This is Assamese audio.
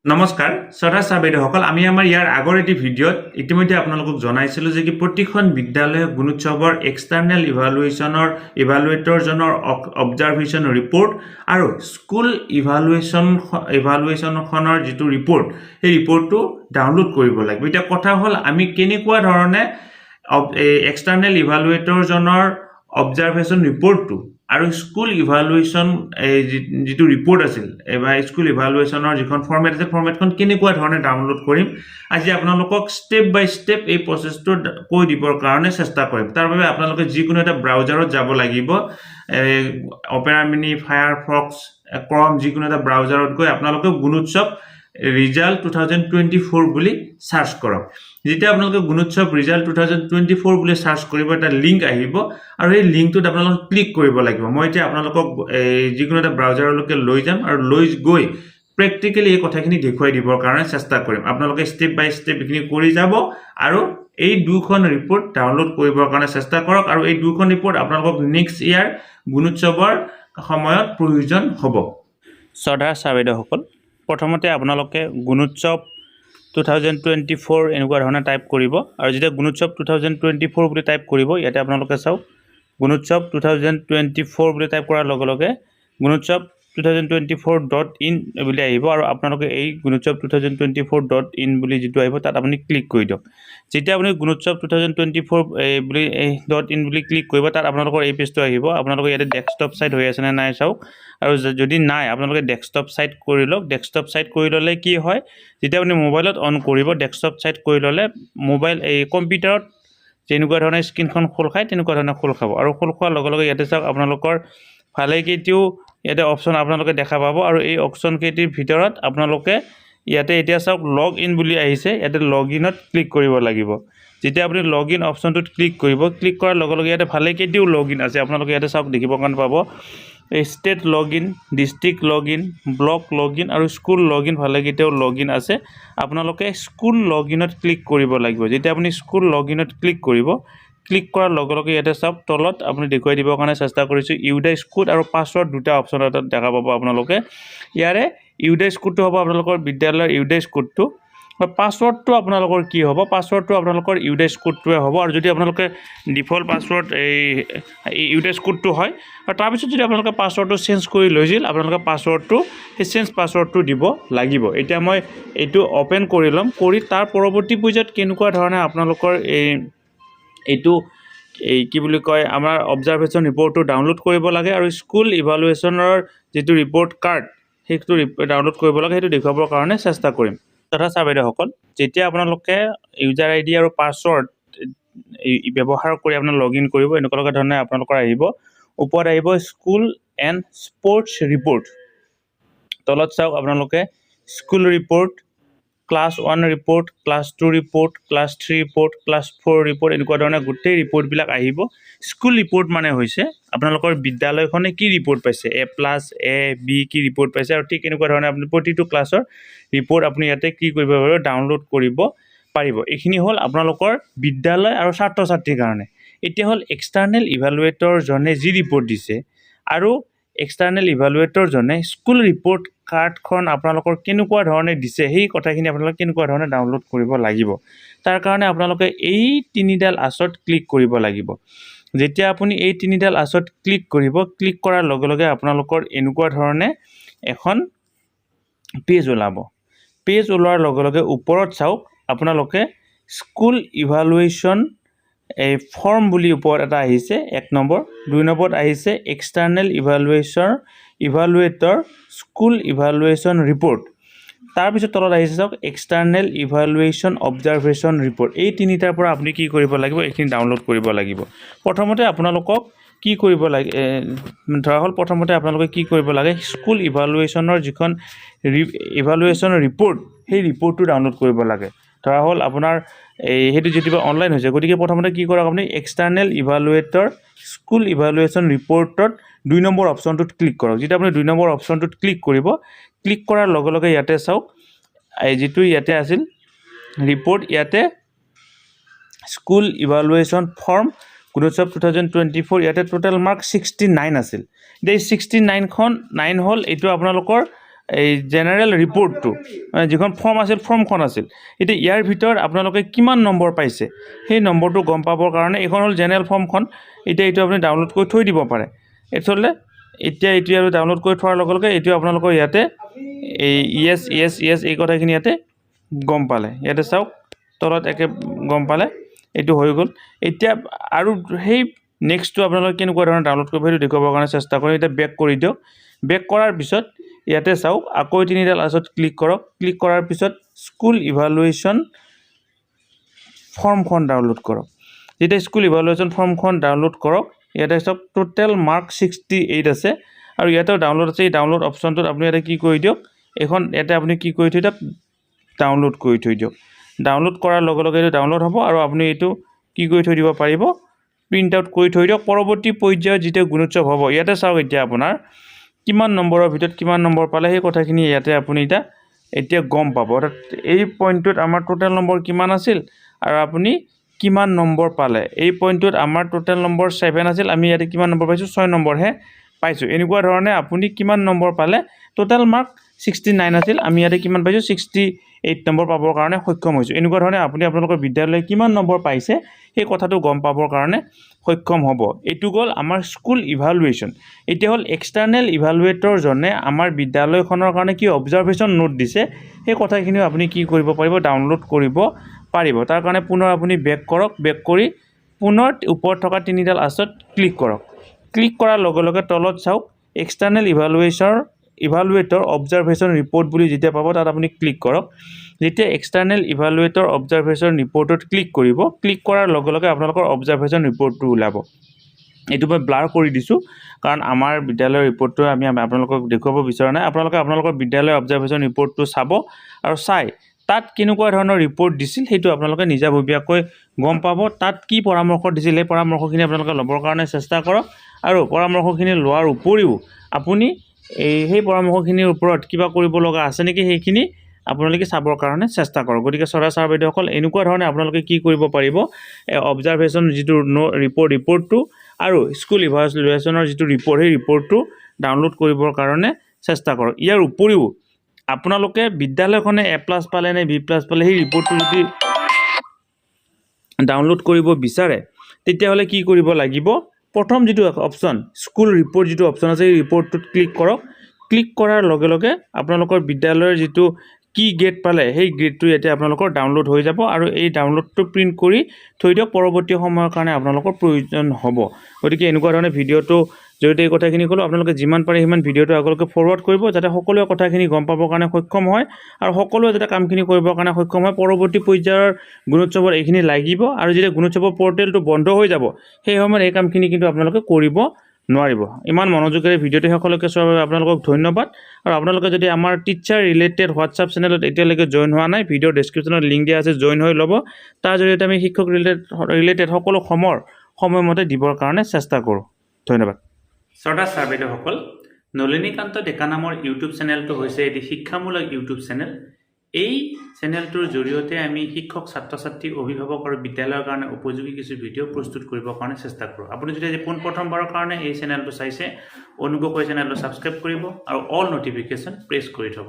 নমস্কাৰ শ্ৰদ্ধা ছাৰ-বাইদেউসকল, আমি আমাৰ ইয়াৰ আগৰ এটি ভিডিঅ'ত ইতিমধ্যে আপোনালোকক জনাইছিলোঁ যে প্ৰতিখন বিদ্যালয় গুণোৎসৱৰ এক্সটাৰ্নেল ইভালুৱেটৰজনৰ অবজাৰভেশ্যন ৰিপৰ্ট আৰু স্কুল ইভালুৱেশ্যনখনৰ যিটো ৰিপৰ্ট, সেই ৰিপৰ্টটো ডাউনলোড কৰিব লাগিব। এতিয়া কথা হ'ল, আমি কেনেকুৱা ধৰণে এক্সটাৰ্নেল ইভালুৱেটৰজনৰ অবজাৰভেশ্যন ৰিপৰ্টটো আৰু স্কুল ইভালুৱেশ্যন যিটো ৰিপৰ্ট আছিল বা স্কুল ইভালুৱেশ্যনৰ যিখন ফৰ্মেট আছে, ফৰ্মেটখন কেনেকুৱা ধৰণে ডাউনলোড কৰিম, আজি আপোনালোকক ষ্টেপ বাই ষ্টেপ এই প্ৰচেছটো কৈ দিবৰ কাৰণে চেষ্টা কৰিম। তাৰ বাবে আপোনালোকে যিকোনো এটা ব্ৰাউজাৰত যাব লাগিব, অপেৰা মিনি, ফায়াৰফক্স, ক্ৰম, যিকোনো এটা ব্ৰাউজাৰত গৈ আপোনালোকে গুণোৎসৱ ৰিজাল্ট 2024 বুলি সাৰ্চ কৰক। যেতিয়া আপোনালোকে গুণোৎসৱ ৰিজাল্ট 2024 বুলি সাৰ্চ কৰিব, এটা লিংক আহিব আৰু এই লিংকটোত আপোনালোকে ক্লিক কৰিব লাগিব। মই এতিয়া আপোনালোকক যিকোনো এটা ব্ৰাউজাৰলৈকে লৈ যাম আৰু লৈ গৈ প্ৰেক্টিকেলি এই কথাখিনি দেখুৱাই দিবৰ কাৰণে চেষ্টা কৰিম। আপোনালোকে ষ্টেপ বাই ষ্টেপ এইখিনি কৰি যাব আৰু এই দুখন ৰিপৰ্ট ডাউনলোড কৰিবৰ কাৰণে চেষ্টা কৰক। আৰু এই দুখন ৰিপৰ্ট আপোনালোকক নেক্সট ইয়াৰ গুণোৎসৱৰ সময়ত প্ৰয়োজন হ'ব। শ্ৰদ্ধা ছাৰ-বাইদেউসকল, প্ৰথমতে আপোনালোকে গুণোৎসৱ 2024 এনেকুৱা ধৰণে টাইপ কৰিব আৰু যেতিয়া গুণোৎসৱ 2024 বুলি টাইপ কৰিব, ইয়াতে আপোনালোকে চাওক গুণোৎসৱ 2024 বুলি টাইপ কৰাৰ লগে লগে গুণোৎসৱ 2024.in বুলি আহিব আৰু আপোনালোকে এই গুণোৎসৱ 2024.in বুলি যিটো আহিব তাত আপুনি ক্লিক কৰি দিয়ক। যেতিয়া আপুনি গুণোৎসৱ 2024 বুলি .in বুলি ক্লিক কৰিব, তাত আপোনালোকৰ এই পেজটো আহিব। আপোনালোকে ইয়াতে ডেস্কটপ সাইট হৈ আছে নে নাই চাওক, আৰু যদি নাই আপোনালোকে ডেস্কটপ সাইট কৰি লওক। ডেস্কটপ সাইট কৰি ল'লে কি হয়, যেতিয়া আপুনি মোবাইলত অন কৰিব, ডেস্কটপ সাইট কৰি ল'লে মোবাইল কম্পিউটাৰত যেনেকুৱা ধৰণে স্ক্ৰীনখন খোল খায় তেনেকুৱা ধৰণে খোল খাব। আৰু খোল খোৱাৰ লগে লগে ইয়াতে চাওক আপোনালোকৰ ভালেকেইটিও ইয়াতে অপশ্যন আপোনালোকে দেখা পাব আৰু এই অপশ্যন কেইটিৰ ভিতৰত আপোনালোকে ইয়াতে এতিয়া চাওক লগ ইন বুলি আহিছে, ইয়াতে লগ ইনত ক্লিক কৰিব লাগিব। যেতিয়া আপুনি লগ ইন অপশ্যনটোত ক্লিক কৰিব, ক্লিক কৰাৰ লগে লগে ইয়াতে ভালেকেইটিও লগ ইন আছে। আপোনালোকে ইয়াতে চাওক দেখিব কাৰণে পাব state log in, district log in, block log in আৰু স্কুল লগ ইন, ভালেকেইটাও লগ ইন আছে। আপোনালোকে স্কুল লগ ইনত ক্লিক কৰিব লাগিব। যেতিয়া আপুনি স্কুল লগ ইনত ক্লিক কৰিব, ক্লিক কৰাৰ লগে লগে ইয়াতে চাওক তলত আপুনি দেখুৱাই দিবৰ কাৰণে চেষ্টা কৰিছোঁ ইউডাইছ কোড আৰু পাছৱৰ্ড দুটা অপশ্যন এটা দেখা পাব আপোনালোকে। ইয়াৰে ইউডাইছ কোডটো হ'ব আপোনালোকৰ বিদ্যালয়ৰ ইউডাইছ কোডটো, পাছৱৰ্ডটো আপোনালোকৰ কি হ'ব, পাছৱৰ্ডটো আপোনালোকৰ ইউডাইছ কোডটোৱে হ'ব। আৰু যদি আপোনালোকে ডিফল্ট পাছৱৰ্ড এই ইউডাইছ কোডটো হয়, আৰু তাৰপিছত যদি আপোনালোকে পাছৱৰ্ডটো চেঞ্জ কৰি লৈছিল, আপোনালোকে পাছৱৰ্ডটো সেই চেঞ্জ পাছৱৰ্ডটো দিব লাগিব। এতিয়া মই এইটো অ'পেন কৰি ল'ম, কৰি তাৰ পৰৱৰ্তী পৰ্যায়ত কেনেকুৱা ধৰণে আপোনালোকৰ এইটো কি বুলি কয় আমাৰ অবজাৰভেশ্যন ৰিপৰ্টটো ডাউনলোড কৰিব লাগে আৰু স্কুল ইভালুৱেশ্যনৰ যিটো ৰিপৰ্ট কাৰ্ড সেইটো ডাউনলোড কৰিব লাগে, সেইটো দেখুৱাবৰ কাৰণে চেষ্টা কৰিম। তথা ছাৰ-বাইদেউসকল, যেতিয়া আপোনালোকে ইউজাৰ আই ডি আৰু পাছৱৰ্ড ব্যৱহাৰ কৰি আপোনাৰ লগ ইন কৰিব, এনেকুৱা ধৰণে আপোনালোকৰ আহিব। ওপৰত আহিব স্কুল এণ্ড স্পৰ্টছ ৰিপৰ্ট, তলত চাওক আপোনালোকে school report, class 1 report, class 2 report, class 3 report, class 4 report, এনেকুৱা ধৰণে গোটেই ৰিপৰ্টবিলাক আহিব। স্কুল ৰিপৰ্ট মানে হৈছে আপোনালোকৰ বিদ্যালয়খনে কি ৰিপৰ্ট পাইছে, A+, A, B কি ৰিপৰ্ট পাইছে, আৰু ঠিক এনেকুৱা ধৰণে আপুনি প্ৰতিটো ক্লাছৰ ৰিপৰ্ট আপুনি ইয়াতে কি কৰিব পাৰিব, ডাউনলোড কৰিব পাৰিব। এইখিনি হ'ল আপোনালোকৰ বিদ্যালয় আৰু ছাত্ৰ ছাত্ৰীৰ কাৰণে। এতিয়া হ'ল এক্সটাৰ্নেল ইভালুৱেটৰজনে যি ৰিপৰ্ট দিছে আৰু এক্সটাৰ্নেল ইভালুৱেটৰজনে স্কুল ৰিপৰ্ট কাৰ্ডখন আপোনালোকৰ কেনেকুৱা ধৰণে দিছে, সেই কথাখিনি আপোনালোকে কেনেকুৱা ধৰণে ডাউনলোড কৰিব লাগিব। তাৰ কাৰণে আপোনালোকে এই তিনিডাল আঁচত ক্লিক কৰিব লাগিব। যেতিয়া আপুনি এই তিনিডাল আঁচত ক্লিক কৰিব, ক্লিক কৰাৰ লগে লগে আপোনালোকৰ এনেকুৱা ধৰণে এখন পেজ ওলাব। পেজ ওলোৱাৰ লগে লগে ওপৰত চাওক আপোনালোকে স্কুল ইভালুৱেশ্যন ফৰ্ম বুলি ওপৰত এটা আহিছে 1 নম্বৰ, 2 নম্বৰত আহিছে এক্সটাৰ্নেল ইভালুৱেটৰ স্কুল ইভালুৱেশ্যন ৰিপৰ্ট, তাৰপিছত তলত আহিছে চাওক এক্সটাৰ্নেল ইভালুৱেশ্যন অবজাৰভেশ্যন ৰিপৰ্ট। এই তিনিটাৰ পৰা আপুনি কি কৰিব লাগিব, এইখিনি ডাউনলোড কৰিব লাগিব। প্ৰথমতে আপোনালোকক কি কৰিব লাগে, ধৰা হ'ল প্ৰথমতে আপোনালোকে কি কৰিব লাগে, স্কুল ইভালুৱেশ্যনৰ যিখন ইভালুৱেশ্যন ৰিপৰ্ট, সেই ৰিপৰ্টটো ডাউনলোড কৰিব লাগে। ধৰা হ'ল আপোনাৰ সেইটো যেতিয়া অনলাইন হৈছে, গতিকে প্ৰথমতে কি কৰক, আপুনি এক্সটাৰ্নেল ইভালুৱেটৰ স্কুল ইভালুৱেশ্যন ৰিপৰ্টত 2 নম্বৰ অপশ্যনটোত ক্লিক কৰক। যেতিয়া আপুনি 2 নম্বৰ অপশ্যনটোত ক্লিক কৰিব, ক্লিক কৰাৰ লগে লগে ইয়াতে চাওক যিটো ইয়াতে আছিল ৰিপৰ্ট, ইয়াতে স্কুল ইভালুৱেশ্যন ফৰ্ম গুণোৎসৱ 2024, ইয়াতে টোটেল মাৰ্ক 69 আছিল। এতিয়া এই 69খন 9 হ'ল এইটো আপোনালোকৰ এই জেনেৰেল ৰিপৰ্টটো মানে যিখন ফৰ্ম আছিল ফৰ্মখন আছিল এতিয়া ইয়াৰ ভিতৰত আপোনালোকে কিমান নম্বৰ পাইছে সেই নম্বৰটো গম পাবৰ কাৰণে এইখন হ'ল জেনেৰেল ফৰ্মখন এতিয়া এইটো আপুনি ডাউনলোড কৰি থৈ দিব পাৰে এইটোলে এতিয়া এইটো আৰু ডাউনলোড কৰি থোৱাৰ লগে লগে এইটো আপোনালোকৰ ইয়াতে এই ইয়েছ এই কথাখিনি ইয়াতে গম পালে ইয়াতে চাওক তলত একে গম পালে এইটো হৈ গ'ল এতিয়া আৰু সেই নেক্সটটো আপোনালোকে কেনেকুৱা ধৰণে ডাউনলোড কৰিব সেইটো দেখুৱাবৰ কাৰণে চেষ্টা কৰিম এতিয়া বেক কৰি দিয়ক বেক কৰাৰ পিছত ইয়াতে চাওক আকৌ তিনিডাল আছত ক্লিক কৰক ক্লিক কৰাৰ পিছত স্কুল ইভালুৱেশ্যন ফৰ্মখন ডাউনলোড কৰক যেতিয়া স্কুল ইভালুৱেশ্যন ফৰ্মখন ডাউনলোড কৰক ইয়াতে চাওক টোটেল মাৰ্ক 68 আছে আৰু ইয়াতে ডাউনলোড আছে এই ডাউনলোড অপশ্যনটোত আপুনি ইয়াতে কি কৰি দিয়ক এখন ইয়াতে আপুনি কি কৰি থৈ দিয়ক ডাউনলোড কৰি থৈ দিয়ক ডাউনলোড কৰাৰ লগে লগে এইটো ডাউনলোড হ'ব আৰু আপুনি এইটো কি কৰি থৈ দিব পাৰিব প্ৰিণ্ট আউট কৰি থৈ দিয়ক পৰৱৰ্তী পৰ্যায়ত যেতিয়া গুণোৎসৱ হ'ব ইয়াতে চাওক এতিয়া আপোনাৰ কিমান নম্বৰৰ ভিতৰত কিমান নম্বৰ পালে সেই কথাখিনি ইয়াতে আপুনি এতিয়া গম পাব অৰ্থাৎ এই পইণ্টটোত আমাৰ টোটেল নম্বৰ কিমান আছিল আৰু আপুনি কিমান নম্বৰ পালে এই পইণ্টটোত আমাৰ টোটেল নম্বৰ 7 আছিল আমি ইয়াতে কিমান নম্বৰ পাইছোঁ 6 নম্বৰহে পাইছোঁ এনেকুৱা ধৰণে আপুনি কিমান নম্বৰ পালে টোটেল মাৰ্ক 69 আছিল আমি ইয়াতে কিমান পাইছোঁ 68 নম্বৰ পাবৰ কাৰণে সক্ষম হৈছোঁ এনেকুৱা ধৰণে আপুনি আপোনালোকৰ বিদ্যালয়ে কিমান নম্বৰ পাইছে সেই কথাটো গম পাবৰ কাৰণে সক্ষম হ'ব এইটো গ'ল আমাৰ স্কুল ইভালুৱেশ্যন এতিয়া হ'ল এক্সটাৰ্নেল ইভালুৱেটৰজনে আমাৰ বিদ্যালয়খনৰ কাৰণে কি অবজাৰভেশ্যন নোট দিছে সেই কথাখিনিও আপুনি কি কৰিব পাৰিব ডাউনলোড কৰিব পাৰিব তাৰ কাৰণে পুনৰ আপুনি বেক কৰক বেক কৰি পুনৰ ওপৰত থকা তিনিডাল আছত ক্লিক কৰক ক্লিক কৰাৰ লগে লগে তলত চাওক এক্সটাৰ্নেল ইভালুৱেটৰ অবজাৰভেশ্যন ৰিপৰ্ট বুলি যেতিয়া পাব তাত আপুনি ক্লিক কৰক যেতিয়া এক্সটাৰ্নেল ইভালুৱেটৰ অবজাৰভেশ্যন ৰিপৰ্টত ক্লিক কৰিব ক্লিক কৰাৰ লগে লগে আপোনালোকৰ অবজাৰভেশ্যন ৰিপৰ্টটো ওলাব এইটো মই ব্লাৰ কৰি দিছোঁ কাৰণ আমাৰ বিদ্যালয়ৰ ৰিপৰ্টটো আমি আপোনালোকক দেখুৱাব বিচৰা নাই আপোনালোকে আপোনালোকৰ বিদ্যালয়ৰ অবজাৰভেশ্যন ৰিপৰ্টটো চাব আৰু চাই তাত কেনেকুৱা ধৰণৰ ৰিপৰ্ট দিছিল সেইটো আপোনালোকে নিজাববীয়াকৈ গম পাব তাত কি পৰামৰ্শ দিছিল সেই পৰামৰ্শখিনি আপোনালোকে ল'বৰ কাৰণে চেষ্টা কৰক আৰু পৰামৰ্শখিনি লোৱাৰ উপৰিও আপুনি সেই পৰামৰ্শখিনিৰ ওপৰত কিবা কৰিব লগা আছে নেকি সেইখিনি আপোনালোকে চাবৰ কাৰণে চেষ্টা কৰক গতিকে ছাৰ বাইদেউসকল এনেকুৱা ধৰণে আপোনালোকে কি কৰিব পাৰিব অবজাৰভেশ্যন যিটো ৰিপৰ্টটো আৰু স্কুল ইভালুৱেশ্যনৰ যিটো ৰিপৰ্ট সেই ৰিপৰ্টটো ডাউনলোড কৰিবৰ কাৰণে চেষ্টা কৰক ইয়াৰ উপৰিও আপোনালোকে বিদ্যালয়খনে A+ পালে নে B+ পালে সেই ৰিপৰ্টটো যদি ডাউনলোড কৰিব বিচাৰে তেতিয়াহ'লে কি কৰিব লাগিব প্ৰথম যিটো অপশ্যন স্কুল ৰিপৰ্ট যিটো অপশ্যন আছে এই ৰিপৰ্টটোত ক্লিক কৰক ক্লিক কৰাৰ লগে লগে আপোনালোকৰ বিদ্যালয়ৰ যিটো কি গ্ৰেড পালে সেই গ্ৰেডটো ইয়াতে আপোনালোকৰ ডাউনলোড হৈ যাব আৰু এই ডাউনলোডটো প্ৰিণ্ট কৰি থৈ দিয়ক পৰৱৰ্তী সময়ৰ কাৰণে আপোনালোকৰ প্ৰয়োজন হ'ব গতিকে এনেকুৱা ধৰণে ভিডিঅ'টো জৰিয়তে এই কথাখিনি ক'লোঁ আপোনালোকে যিমান পাৰে সিমান ভিডিঅ'টো আগলৈকে ফৰৱাৰ্ড কৰিব যাতে সকলোৱে কথাখিনি গম পাবৰ কাৰণে সক্ষম হয় আৰু সকলোৱে যাতে কামখিনি কৰিবৰ কাৰণে সক্ষম হয় পৰৱৰ্তী পৰ্যায়ৰ গুণোৎসৱত এইখিনি লাগিব আৰু যেতিয়া গুণোৎসৱৰ পৰ্টেলটো বন্ধ হৈ যাব সেই সময়ত এই কামখিনি কিন্তু আপোনালোকে কৰিব নোৱাৰিব ইমান মনোযোগেৰে ভিডিঅ'টো সকলোকে চোৱাৰ বাবে আপোনালোকক ধন্যবাদ আৰু আপোনালোকে যদি আমাৰ টিচাৰ ৰিলেটেড হোৱাটছআপ চেনেলত এতিয়ালৈকে জইন হোৱা নাই ভিডিঅ'ৰ ডেছক্ৰিপশ্যনত লিংক দিয়া আছে জইন হৈ ল'ব তাৰ জৰিয়তে আমি শিক্ষক ৰিলেটেড সকলো সময়মতে দিবৰ কাৰণে চেষ্টা কৰোঁ ধন্যবাদ শ্ৰদ্ধা ছাৰ বাইদেউসকল নলিনীকান্ত ডেকা নামৰ ইউটিউব চেনেলটো হৈছে এটি শিক্ষামূলক ইউটিউব চেনেল এই চেনেলটোৰ জৰিয়তে আমি শিক্ষক ছাত্ৰ ছাত্ৰী অভিভাৱক আৰু বিদ্যালয়ৰ কাৰণে উপযোগী কিছু ভিডিঅ' প্ৰস্তুত কৰিবৰ কাৰণে চেষ্টা কৰোঁ আপুনি যদি আজি পোনপ্ৰথমবাৰৰ কাৰণে এই চেনেলটো চাইছে অনুগ্ৰহ কৰি চেনেলটো ছাবস্ক্ৰাইব কৰিব আৰু অল নটিফিকেশ্যন প্ৰেছ কৰি থ'ব